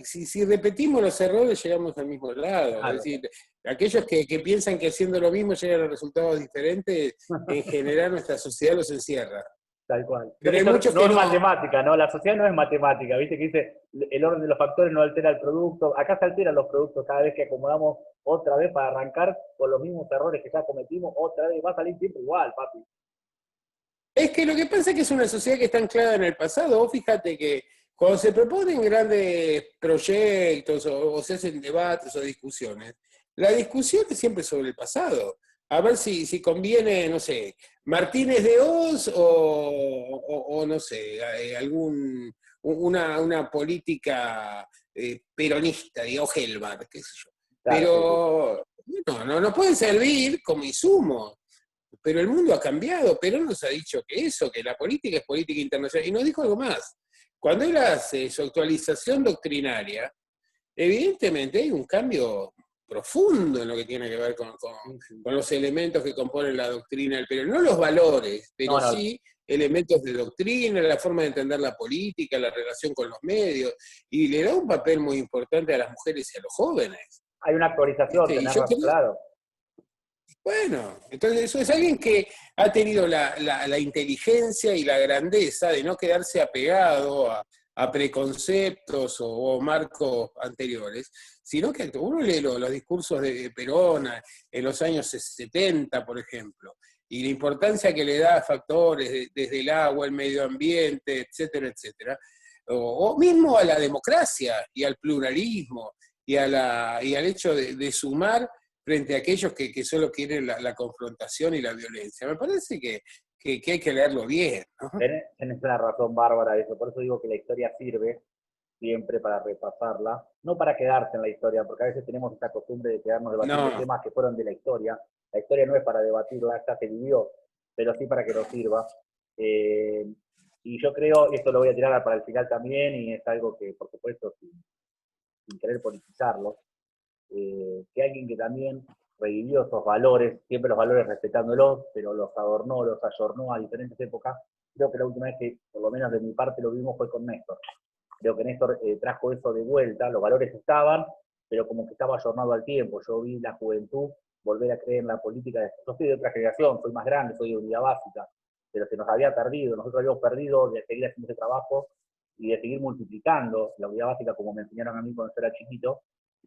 si repetimos los errores llegamos al mismo lado. Es Claro, decir, aquellos que piensan que haciendo lo mismo llegan a resultados diferentes, en general nuestra sociedad los encierra. tal cual. Pero hay Esto muchos no que es no. matemática, ¿no? La sociedad no es matemática, ¿viste? Que dice el orden de los factores no altera el producto. Acá se alteran los productos cada vez que acomodamos otra vez para arrancar con los mismos errores que ya cometimos, otra vez va a salir siempre igual, papi. Es que lo que pasa es que es una sociedad que está anclada en el pasado. Vos fíjate que cuando se proponen grandes proyectos o se hacen debates o discusiones, la discusión es siempre sobre el pasado. A ver si conviene, no sé, Martínez de Oz o no sé, una política peronista, digo, Helmar, qué sé yo. Claro, sí, sí. Pero no pueden servir como insumo. Pero el mundo ha cambiado. Perón nos ha dicho que eso, que la política es política internacional. Y nos dijo algo más. Cuando él hace su actualización doctrinaria, evidentemente hay un cambio profundo en lo que tiene que ver Sí, sí. con los elementos que componen la doctrina del Perón. No los valores, No, pero no, sí elementos de doctrina, la forma de entender la política, la relación con los medios, y le da un papel muy importante a las mujeres y a los jóvenes. hay una actualización, ¿Viste? Y tenés yo razón, creo, claro. bueno, entonces eso es alguien que ha tenido la inteligencia y la grandeza de no quedarse apegado a preconceptos o marcos anteriores, sino que uno lee los discursos de Perón en los años 70, por ejemplo, y la importancia que le da a factores desde el agua, el medio ambiente, etcétera, etcétera, o mismo a la democracia y al pluralismo y al hecho de sumar frente a aquellos que solo quieren la confrontación y la violencia. Me parece que hay que leerlo bien, ¿no? Tenés una razón bárbara eso, por eso digo que la historia sirve siempre para repasarla, no para quedarse en la historia, porque a veces tenemos esta costumbre de quedarnos debatiendo No, temas que fueron de la historia no es para debatirla, esta se vivió, pero sí para que nos sirva. Eh, y yo creo, y esto lo voy a tirar para el final también, y es algo que, por supuesto, sin querer politizarlo, que alguien que también revivió esos valores, siempre los valores respetándolos, pero los adornó, los ayornó a diferentes épocas, creo que la última vez que, por lo menos de mi parte, lo vimos fue con Néstor. Creo que Néstor trajo eso de vuelta, los valores estaban, pero como que estaba ayornado al tiempo. Yo vi la juventud volver a creer en la política. Yo soy de otra generación, soy más grande, soy de unidad básica, pero se nos había perdido, nosotros habíamos perdido de seguir haciendo ese trabajo y de seguir multiplicando la unidad básica como me enseñaron a mí cuando yo era chiquito,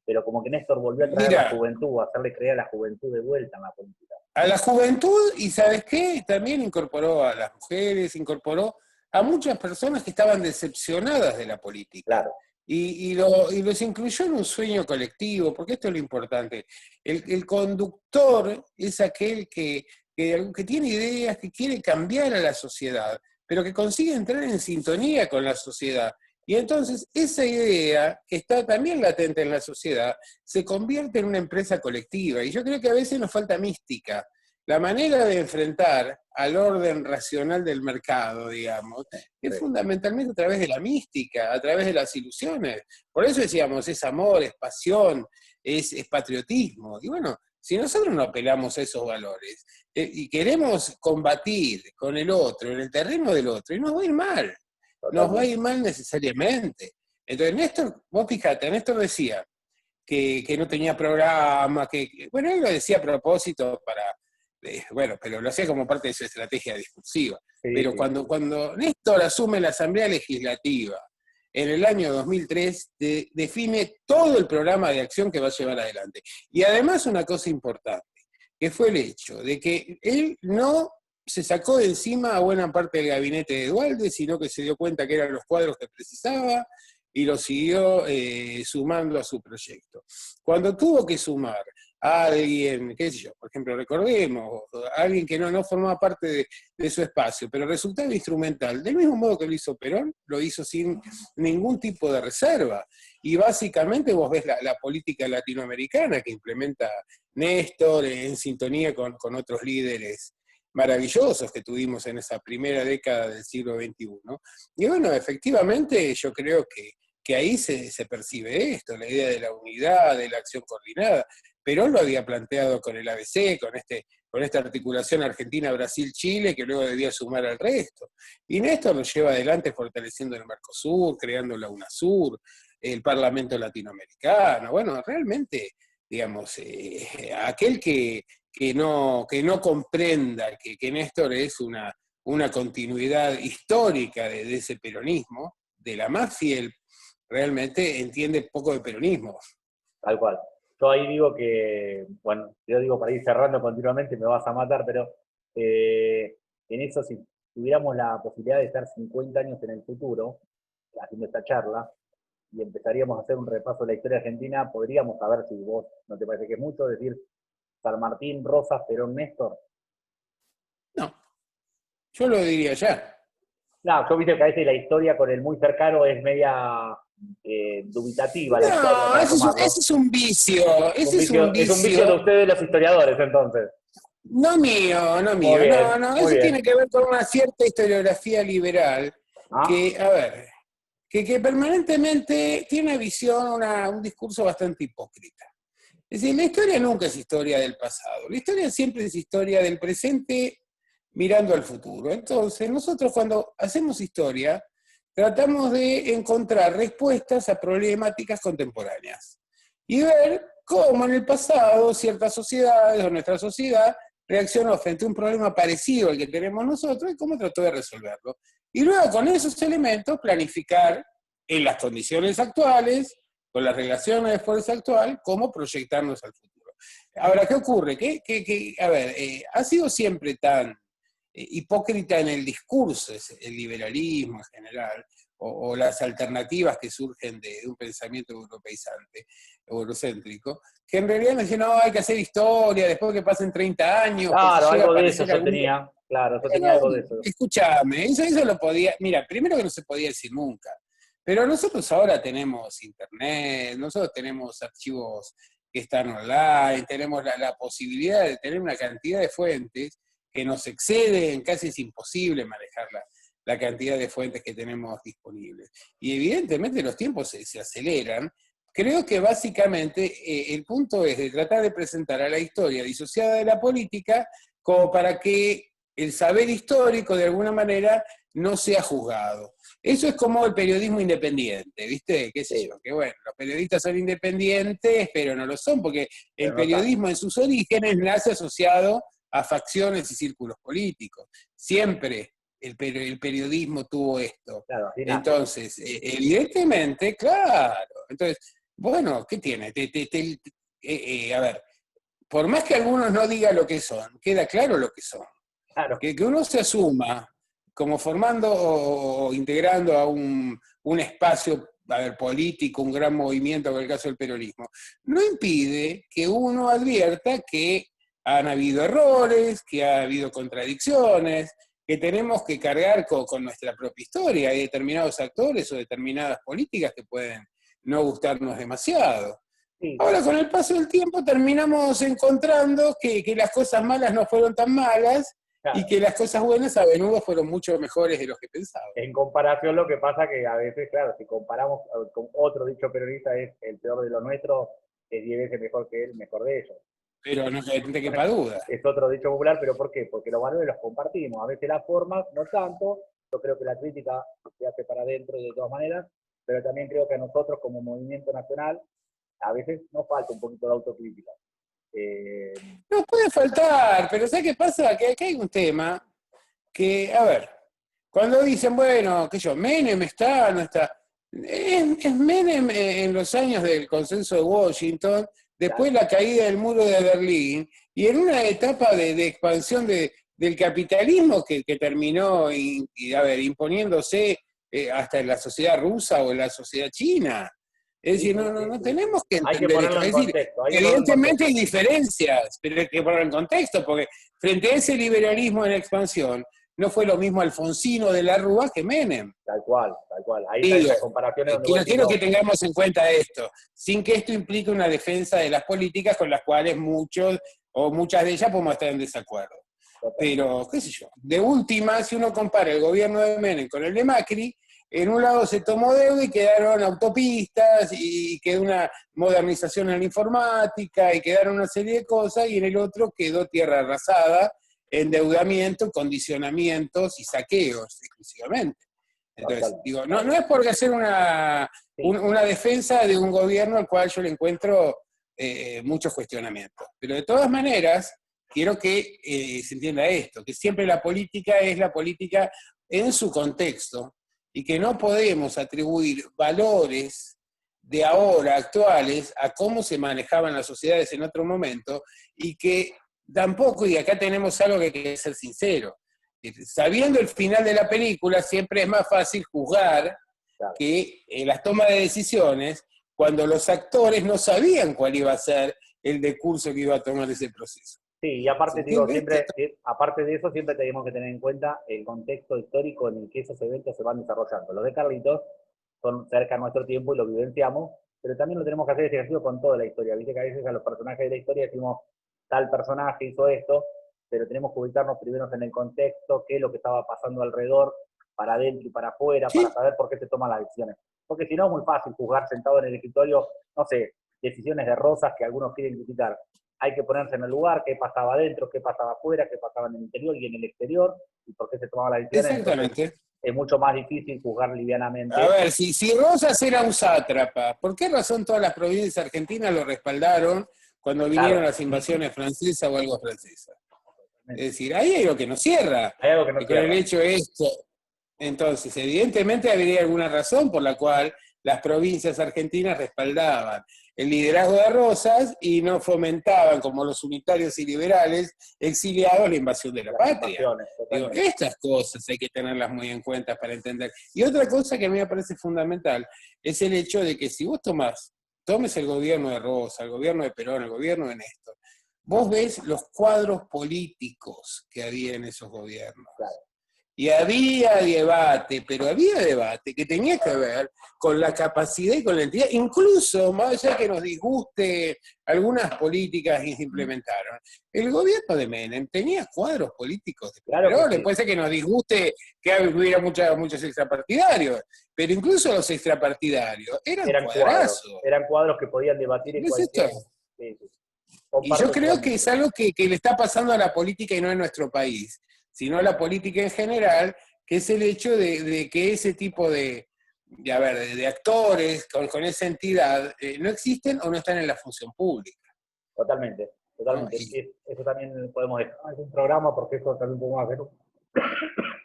pero como que Néstor volvió a traer la Mira, juventud, a hacerle creer a la juventud de vuelta en la política. a la juventud, y ¿sabes qué? También incorporó a las mujeres, incorporó a muchas personas que estaban decepcionadas de la política. Claro, Y los incluyó en un sueño colectivo, porque esto es lo importante. El conductor es aquel que tiene ideas, que quiere cambiar a la sociedad, pero que consigue entrar en sintonía con la sociedad. Y entonces esa idea, que está también latente en la sociedad, se convierte en una empresa colectiva. Y yo creo que a veces nos falta mística. La manera de enfrentar al orden racional del mercado, digamos, es sí. fundamentalmente a través de la mística, a través de las ilusiones. Por eso decíamos, es amor, es pasión, es patriotismo. Y bueno, si nosotros no apelamos a esos valores y queremos combatir con el otro, en el terreno del otro, y nos va a ir mal. Nos va a Totalmente. ir mal necesariamente. Entonces, Néstor, vos fíjate, Néstor decía que no tenía programa, bueno, él lo decía a propósito bueno, pero lo hacía como parte de su estrategia discursiva. Sí, Pero sí. cuando Néstor asume la Asamblea Legislativa en el año 2003, define todo el programa de acción que va a llevar adelante. Y además una cosa importante, que fue el hecho de que él no se sacó de encima a buena parte del gabinete de Duhalde, sino que se dio cuenta que eran los cuadros que precisaba y lo siguió sumando a su proyecto. Cuando tuvo que sumar a alguien, qué sé yo, por ejemplo, recordemos, a alguien que no formaba parte de su espacio, pero resultaba instrumental, del mismo modo que lo hizo Perón, lo hizo sin ningún tipo de reserva. Y básicamente vos ves la política latinoamericana que implementa Néstor en sintonía con otros líderes maravillosos que tuvimos en esa primera década del siglo XXI. Y bueno, efectivamente yo creo que ahí se percibe esto, la idea de la unidad, de la acción coordinada. Perón lo había planteado con el ABC, con esta articulación Argentina-Brasil-Chile, que luego debía sumar al resto. Y Néstor lo lleva adelante fortaleciendo el Mercosur, creando la UNASUR, el Parlamento Latinoamericano. Bueno, realmente, digamos, aquel que no comprenda que Néstor es una continuidad histórica de ese peronismo, de la más fiel, realmente entiende poco de peronismo. Tal cual. Yo ahí digo que, bueno, yo digo para ir cerrando continuamente, me vas a matar, pero en eso, si tuviéramos la posibilidad de estar 50 años en el futuro, haciendo esta charla, y empezaríamos a hacer un repaso de la historia argentina, podríamos saber, si vos no te parece que es mucho, decir San Martín, Rosas, Perón, Néstor. No, yo lo diría ya. No, yo viste que a veces la historia con el muy cercano es media dubitativa la historia No, para ese tomarlo. es un vicio, ese es un Es un vicio de vicio, ustedes los historiadores, entonces. no mío, no Muy mío, no, bien, no, muy eso tiene bien. que ver con una cierta historiografía liberal ¿Ah? que, a ver, que permanentemente tiene una visión, un discurso bastante hipócrita. Es decir, la historia nunca es historia del pasado, la historia siempre es historia del presente mirando al futuro. Entonces, nosotros cuando hacemos historia, tratamos de encontrar respuestas a problemáticas contemporáneas y ver cómo en el pasado ciertas sociedades o nuestra sociedad reaccionó frente a un problema parecido al que tenemos nosotros y cómo trató de resolverlo. Y luego con esos elementos planificar en las condiciones actuales, con las relaciones de fuerza actual, cómo proyectarnos al futuro. Ahora, ¿qué ocurre? A ver, ha sido siempre tan hipócrita en el discurso, el liberalismo en general, o las alternativas que surgen de un pensamiento europeizante, eurocéntrico, que en realidad me dicen, no, hay que hacer historia después que pasen 30 años, por si Claro, llega a algo de eso aparecer yo algún... tenía. Claro, yo tenía Pero, algo de eso. escúchame, eso lo podía, mira, primero que no se podía decir nunca, pero nosotros ahora tenemos internet, nosotros tenemos archivos que están online, tenemos la posibilidad de tener una cantidad de fuentes que nos exceden, casi es imposible manejar la cantidad de fuentes que tenemos disponibles. Y evidentemente los tiempos se aceleran. Creo que básicamente el punto es de tratar de presentar a la historia disociada de la política como para que el saber histórico de alguna manera no sea juzgado. Eso es como el periodismo independiente, ¿viste? ¿Qué sé yo? Que bueno, los periodistas son independientes, pero no lo son, porque el periodismo en sus orígenes nace asociado a facciones y círculos políticos. Siempre el periodismo tuvo esto. Claro, entonces, evidentemente, claro. Entonces, bueno, ¿qué tiene? A ver, por más que algunos no digan lo que son, queda claro lo que son. Claro. Que uno se asuma como formando o integrando a un espacio, a ver, político, un gran movimiento, en el caso del peronismo, no impide que uno advierta que han habido errores, que ha habido contradicciones, que tenemos que cargar con nuestra propia historia. Hay determinados actores o determinadas políticas que pueden no gustarnos demasiado. Sí. Ahora, con el paso del tiempo, terminamos encontrando que las cosas malas no fueron tan malas, claro, y que las cosas buenas a menudo fueron mucho mejores de los que pensábamos. En comparación, lo que pasa que a veces, claro, si comparamos con otro dicho peronista, es el peor de lo nuestro, es 10 veces mejor que él, mejor de ellos. Pero no te quepa duda. Es otro dicho popular, pero ¿por qué? Porque los valores los compartimos. A veces las formas, no tanto. Yo creo que la crítica se hace para adentro de todas maneras, pero también creo que a nosotros como movimiento nacional a veces nos falta un poquito de autocrítica. No puede faltar, pero ¿sabes qué pasa? Que aquí hay un tema que, a ver, cuando dicen, bueno, qué yo, Menem está, no está. Es Menem en los años del consenso de Washington, después la caída del muro de Berlín, y en una etapa de expansión del capitalismo que terminó imponiéndose hasta en la sociedad rusa o en la sociedad china. Es decir, no tenemos que entender esto. Es decir, evidentemente hay diferencias, pero hay que ponerlo en contexto, porque frente a ese liberalismo en expansión, no fue lo mismo Alfonsino de la Rúa que Menem. Tal cual, tal cual. Ahí está esa comparación. Quiero que tengamos en cuenta esto, sin que esto implique una defensa de las políticas con las cuales muchos o muchas de ellas podemos estar en desacuerdo. Pero, qué sé yo, de última, si uno compara el gobierno de Menem con el de Macri, en un lado se tomó deuda y quedaron autopistas, y quedó una modernización en la informática, y quedaron una serie de cosas, y en el otro quedó tierra arrasada, endeudamiento, condicionamientos y saqueos exclusivamente. Entonces, digo, no es por hacer una defensa de un gobierno al cual yo le encuentro muchos cuestionamientos. Pero de todas maneras, quiero que se entienda esto, que siempre la política es la política en su contexto, y que no podemos atribuir valores de ahora, actuales, a cómo se manejaban las sociedades en otro momento, y que tampoco, y acá tenemos algo que hay que ser sincero, sabiendo el final de la película, siempre es más fácil juzgar que las tomas de decisiones cuando los actores no sabían cuál iba a ser el decurso que iba a tomar ese proceso. Sí, y aparte, digo, siempre, aparte de eso, siempre tenemos que tener en cuenta el contexto histórico en el que esos eventos se van desarrollando. Los de Carlitos son cerca a nuestro tiempo y lo vivenciamos, pero también lo tenemos que hacer ese ejercicio con toda la historia. Viste que a veces a los personajes de la historia decimos, tal personaje hizo esto, pero tenemos que ubicarnos primero en el contexto, qué es lo que estaba pasando alrededor, para adentro y para afuera, ¿sí? Para saber por qué se toman las decisiones. Porque si no es muy fácil juzgar sentado en el escritorio, no sé, decisiones de Rosas que algunos quieren criticar. Hay que ponerse en el lugar, qué pasaba adentro, qué pasaba afuera, qué pasaba en el interior y en el exterior, y por qué se tomaban las decisiones. Exactamente. Entonces, es mucho más difícil juzgar livianamente. A ver, si Rosas era un sátrapa, ¿por qué razón todas las provincias argentinas lo respaldaron cuando vinieron las invasiones francesas o algo francesas? Es decir, ahí hay algo que nos cierra. Hay algo que nos cierra. Con el hecho esto. Entonces, evidentemente habría alguna razón por la cual las provincias argentinas respaldaban el liderazgo de Rosas y no fomentaban, como los unitarios y liberales exiliados, la invasión de la patria. Digo, estas cosas hay que tenerlas muy en cuenta para entender. Y otra cosa que a mí me parece fundamental es el hecho de que si vos tomes el gobierno de Rosas, el gobierno de Perón, el gobierno de Néstor, vos ves los cuadros políticos que había en esos gobiernos. Claro. Y había debate, pero había debate que tenía que ver con la capacidad y con la entidad, incluso más allá de que nos disguste algunas políticas que se implementaron. El gobierno de Menem tenía cuadros políticos de Perón, sí. Puede ser que nos disguste que hubiera muchos extrapartidarios, pero incluso los extrapartidarios eran cuadrazos. Eran cuadros que podían debatir en cualquier... Y yo creo que es algo que le está pasando a la política y no en nuestro país. sino la política en general, que es el hecho de que ese tipo de actores con esa entidad no existen o no están en la función pública. Totalmente, ¿No? totalmente. Eso también podemos dejar en un programa porque eso también podemos hacer.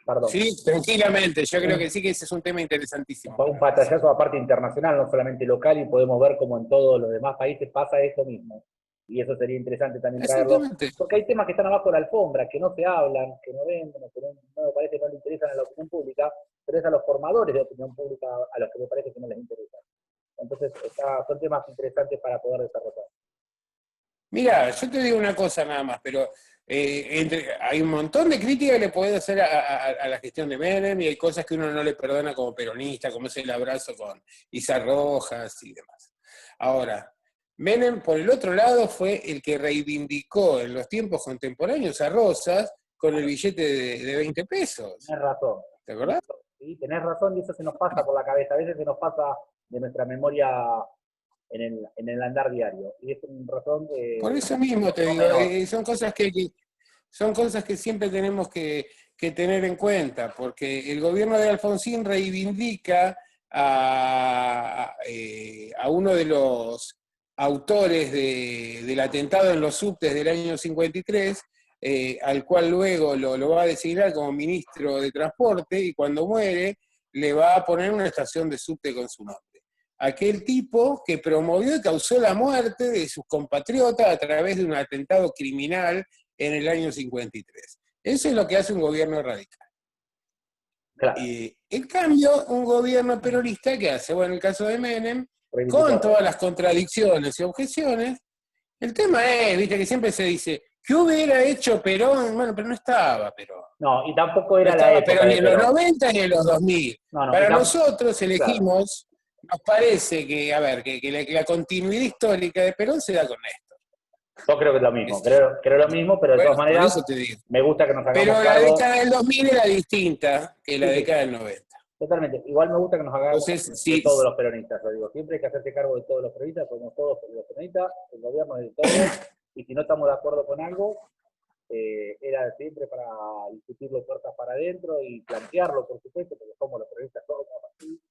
Perdón. Sí, tranquilamente, yo creo que sí que ese es un tema interesantísimo. Un pantallazo aparte internacional, no solamente local, y podemos ver cómo en todos los demás países pasa eso mismo. Y eso sería interesante también traerlo, Exactamente. porque hay temas que están abajo de la alfombra, que no se hablan, que no ven, que no me parece que no le interesan a la opinión pública, pero es a los formadores de opinión pública a los que me parece que no les interesa. Entonces, son temas interesantes para poder desarrollar. Mira, yo te digo una cosa nada más, pero hay un montón de críticas que le podés hacer a la gestión de Menem y hay cosas que uno no le perdona como peronista, como es el abrazo con Isa Rojas y demás. Ahora, Menem, por el otro lado, fue el que reivindicó en los tiempos contemporáneos a Rosas con el billete de 20 pesos. Tenés razón. ¿Te acordás? Sí, tenés razón y eso se nos pasa por la cabeza. A veces se nos pasa de nuestra memoria en el andar diario. Y es una razón de... Por eso mismo te digo, son cosas que siempre tenemos que tener en cuenta, porque el gobierno de Alfonsín reivindica a uno de los autores del atentado en los subtes del año 53, al cual luego lo va a designar como ministro de Transporte, y cuando muere le va a poner una estación de subte con su nombre. Aquel tipo que promovió y causó la muerte de sus compatriotas a través de un atentado criminal en el año 53. Eso es lo que hace un gobierno radical. Claro. En cambio, un gobierno peronista que hace, bueno, en el caso de Menem, con todas las contradicciones y objeciones, el tema es, viste, que siempre se dice, ¿qué hubiera hecho Perón? Bueno, pero no estaba Perón. No, y tampoco era no la época Perón ni en los Perón. 90 ni en los 2000. No, Para nosotros elegimos, nos parece que, a ver, que la continuidad histórica de Perón se da con Néstor. Yo creo que es lo mismo, creo lo mismo, pero de todas maneras, por eso te digo. me gusta que nos hagamos Pero cargo. la década del 2000 era distinta que la década del 90. Totalmente. Igual me gusta que nos hagamos de todos los peronistas, lo digo. Siempre hay que hacerse cargo de todos los peronistas, somos todos los peronistas, el gobierno es de todos, y si no estamos de acuerdo con algo, era siempre para discutirlo puertas para adentro y plantearlo, por supuesto, porque somos los peronistas todos así,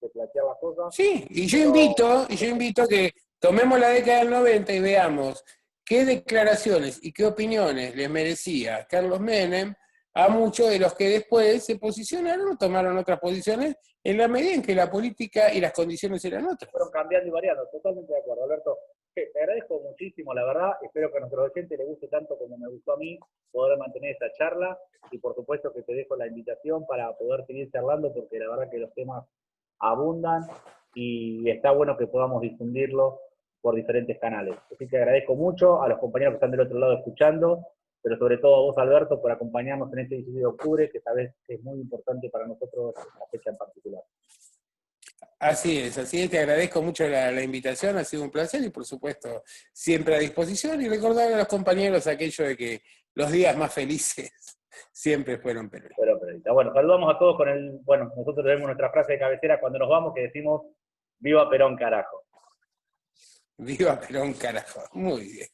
de plantear las cosas. Sí, y yo invito a que tomemos la década del 90 y veamos qué declaraciones y qué opiniones les merecía Carlos Menem a muchos de los que después se posicionaron o tomaron otras posiciones en la medida en que la política y las condiciones eran otras. Fueron cambiando y variando, totalmente de acuerdo, Alberto. Te agradezco muchísimo, la verdad. Espero que a nuestros oyentes les guste tanto como me gustó a mí poder mantener esta charla. Y por supuesto que te dejo la invitación para poder seguir charlando, porque la verdad que los temas abundan y está bueno que podamos difundirlo por diferentes canales. Así que agradezco mucho a los compañeros que están del otro lado escuchando, pero sobre todo a vos, Alberto, por acompañarnos en este 16 de octubre, que sabés que es muy importante para nosotros la fecha en particular. Así es, te agradezco mucho la invitación, ha sido un placer y por supuesto siempre a disposición, y recordar a los compañeros aquello de que los días más felices siempre fueron peronistas. Bueno, saludamos a todos nosotros tenemos nuestra frase de cabecera cuando nos vamos, que decimos, ¡viva Perón, carajo! ¡Viva Perón, carajo! Muy bien.